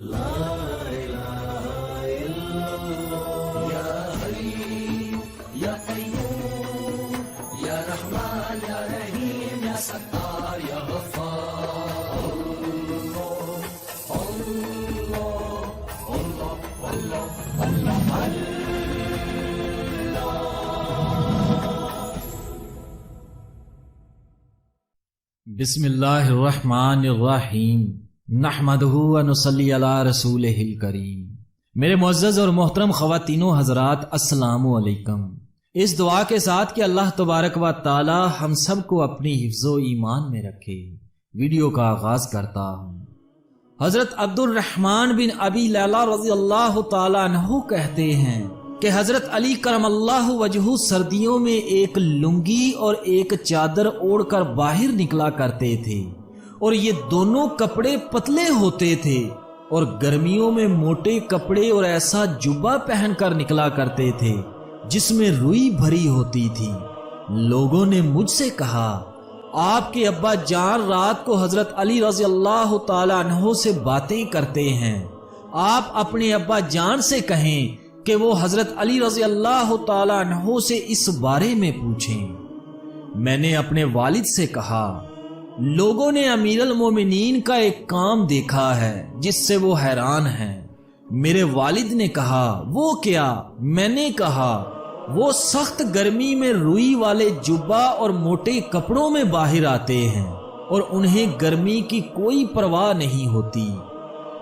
बिस्मिल्लाहिर्रहमानिर्रहीम नहमदुहु व नुसल्ली अला रसूलिहिल करीम। मेरे मुअज़्ज़ज़ और मोहतरम ख़वातीनो हज़रात, अस्सलामु अलैकुम। इस दुआ के साथ कि अल्लाह तबारक व ताला हम सब को अपनी हिफ्ज़ो ईमान में रखे, वीडियो का आगाज करता हूँ। हजरत अब्दुल रहमान बिन अबी लैला रज़ियल्लाहु ताला अन्हु कहते हैं कि हजरत अली करमल्लाहु वजहू सर्दियों में एक लुंगी और एक चादर ओढ़कर बाहर निकला करते थे और ये दोनों कपड़े पतले होते थे, और गर्मियों में मोटे कपड़े और ऐसा जुब्बा पहनकर निकला करते थे जिसमें रुई भरी होती थी। लोगों ने मुझसे कहा, आपके अब्बा जान रात को हजरत अली रज़ियल्लाहु ताला अन्हु से बातें करते हैं, आप अपने अब्बा जान से कहें कि वो हजरत अली रज़ियल्लाहु ताला अन्हु से इस बारे में पूछें। मैंने अपने वालिद से कहा, लोगों ने अमीरुल मोमिनीन का एक काम देखा है जिससे वो हैरान हैं। मेरे वालिद ने कहा, वो क्या? मैंने कहा, वो सख्त गर्मी में रुई वाले जुब्बा और मोटे कपड़ों में बाहर आते हैं और उन्हें गर्मी की कोई परवाह नहीं होती,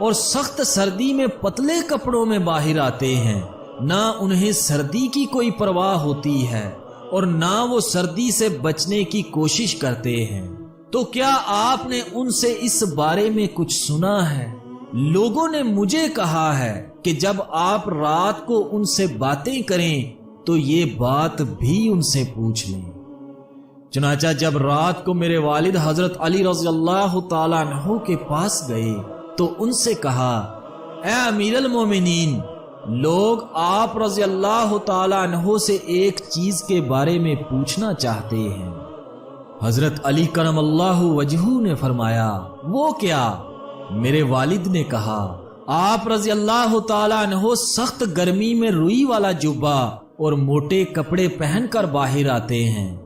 और सख्त सर्दी में पतले कपड़ों में बाहर आते हैं, ना उन्हें सर्दी की कोई परवाह होती है और ना वो सर्दी से बचने की कोशिश करते हैं। तो क्या आपने उनसे इस बारे में कुछ सुना है? लोगों ने मुझे कहा है कि जब आप रात को उनसे बातें करें तो ये बात भी उनसे पूछ लें। चुनाचा जब रात को मेरे वालिद हजरत अली रज़ियल्लाहु ताला अन्हु के पास गए तो उनसे कहा, ए अमीरुल मोमिनीन, लोग आप रज़ियल्लाहु ताला अन्हु से एक चीज के बारे में पूछना चाहते हैं। हजरत अली करमल्लाहु वजहू ने फरमाया, वो क्या? मेरे वालिद ने कहा, आप रज़ियल्लाहु ताला अन्हु सख्त गर्मी में रुई वाला जुब्बा और मोटे कपड़े पहनकर बाहर आते हैं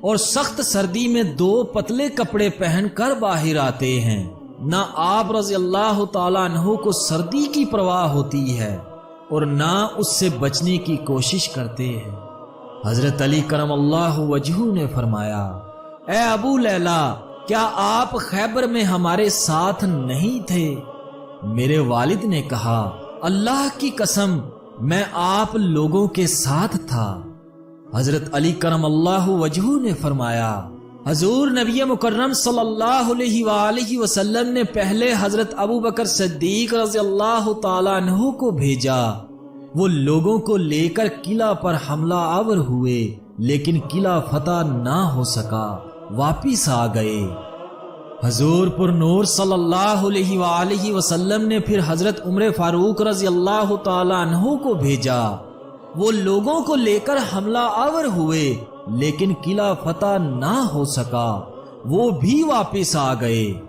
और सख्त सर्दी में दो पतले कपड़े पहनकर बाहर आते हैं। ना आप रज़ियल्लाहु ताला अन्हु को सर्दी की परवाह होती है और ना उससे बचने की कोशिश करते हैं। हजरत अली करमल्लाहु वजहू ने फरमाया, ए अबू लैला, क्या आप खैबर में हमारे साथ नहीं थे? मेरे वालिद ने कहा, अल्लाह की कसम, मैं आप लोगों के साथ था। हजरत अली करमल्लाहु वजहू ने फरमाया, हजूर नबी मुकर्रम सल्लल्लाहु अलैहि वसल्लम ने पहले हजरत अबू बकर सिद्दीक रज़ियल्लाहु ताला अन्हु को भेजा। वो लोगों को लेकर किला पर हमला आवर हुए, लेकिन किला फतह ना हो सका, वापिस आ गए। हजूर पुर नूर सल्लल्लाहु अलैहि वसल्लम ने फिर हजरत उमर फारूक रज़ियल्लाहु ताला अन्हु को भेजा। वो लोगों को लेकर हमला आवर हुए, लेकिन किला फतह ना हो सका, वो भी वापिस आ गए।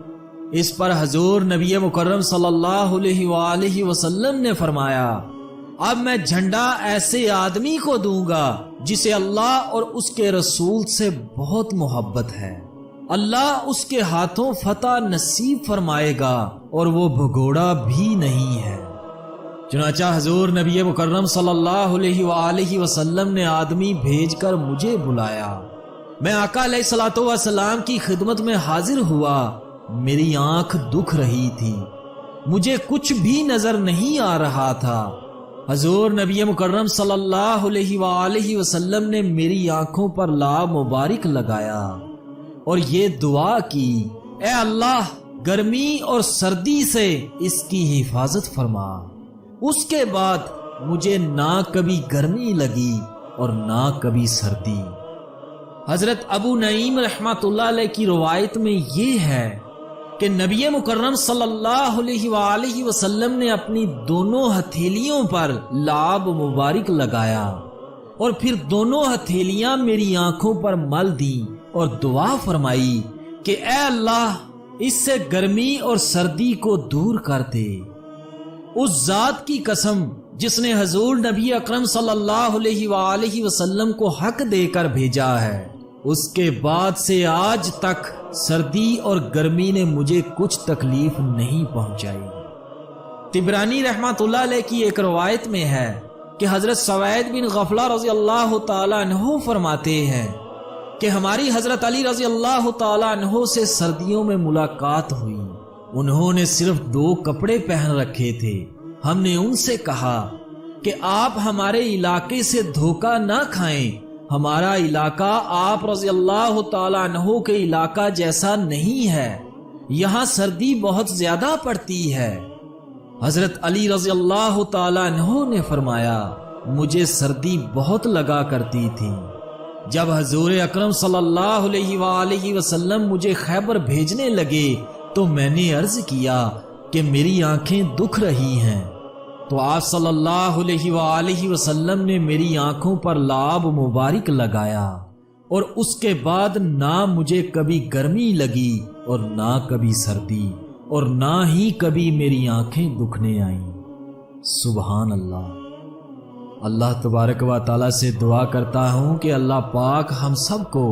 इस पर हजूर नबी मुकर्रम सल्लल्लाहु अलैहि वसल्लम ने फरमाया, अब मैं झंडा ऐसे आदमी को दूंगा जिसे अल्लाह और उसके रसूल से बहुत मोहब्बत है। अल्लाह उसके हाथों फतह नसीब फरमाएगा और वो भगोड़ा भी नहीं है। चुनाचा हजूर नबी मुकर्रम सल्लल्लाहु अलैहि वसल्लम ने आदमी भेजकर मुझे बुलाया। मैं आका अलैहिस्सलातु वस्सलाम की खिदमत में हाजिर हुआ। मेरी आंख दुख रही थी, मुझे कुछ भी नजर नहीं आ रहा था। हजूर नबी मुकर्रम सल्लल्लाहु अलैहि वसल्लम ने मेरी आंखों पर ला मुबारक लगाया और ये दुआ की, ए अल्लाह, गर्मी और सर्दी से इसकी हिफाजत फरमा। उसके बाद मुझे ना कभी गर्मी लगी और ना कभी सर्दी। हजरत अबू नईम रहमतुल्लाह अलैह की रवायत में ये है कि नबी मुकर्रम सल्लल्लाहु अलैहि वसल्लम ने अपनी दोनों हथेलियों पर लाब मुबारक लगाया और फिर दोनों हथेलियां मेरी आंखों पर मल दी और दुआ फरमाई कि ऐ अल्लाह, इससे गर्मी और सर्दी को दूर कर दे। اس ذات کی قسم جس نے حضور نبی اکرم صلی اللہ علیہ وآلہ وسلم کو حق دے کر بھیجا ہے، اس کے بعد سے آج تک سردی اور گرمی نے مجھے کچھ تکلیف نہیں پہنچائی۔ طبرانی رحمت اللہ علیہ کی ایک روایت میں ہے کہ حضرت سوید بن غفلہ رضی اللہ تعالیٰ عنہ فرماتے ہیں کہ ہماری حضرت علی رضی اللہ تعالیٰ عنہ سے سردیوں میں ملاقات ہوئی۔ انہوں نے صرف 2 کپڑے پہن رکھے تھے۔ ہم نے ان سے کہا کہ آپ ہمارے علاقے سے دھوکہ نہ کھائیں، ہمارا علاقہ آپ رضی اللہ تعالیٰ عنہ کے علاقہ جیسا نہیں ہے، یہاں سردی بہت زیادہ پڑتی ہے۔ حضرت علی رضی اللہ تعالیٰ عنہ نے فرمایا مجھے سردی بہت لگا کرتی تھی۔ جب حضور اکرم صلی اللہ علیہ وآلہ وسلم مجھے خیبر بھیجنے لگے تو میں نے عرض کیا کہ میری آنکھیں دکھ رہی ہیں، تو آپ صلی اللہ علیہ وآلہ وسلم نے میری آنکھوں پر لعاب مبارک لگایا، اور اس کے بعد نہ مجھے کبھی گرمی لگی اور نہ کبھی سردی، اور نہ ہی کبھی میری آنکھیں دکھنے آئیں۔ سبحان اللہ۔ اللہ تبارک و تعالیٰ سے دعا کرتا ہوں کہ اللہ پاک ہم سب کو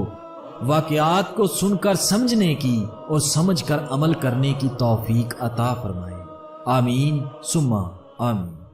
واقعات کو سن کر سمجھنے کی اور سمجھ کر عمل کرنے کی توفیق عطا فرمائے۔ آمین ثم آمین۔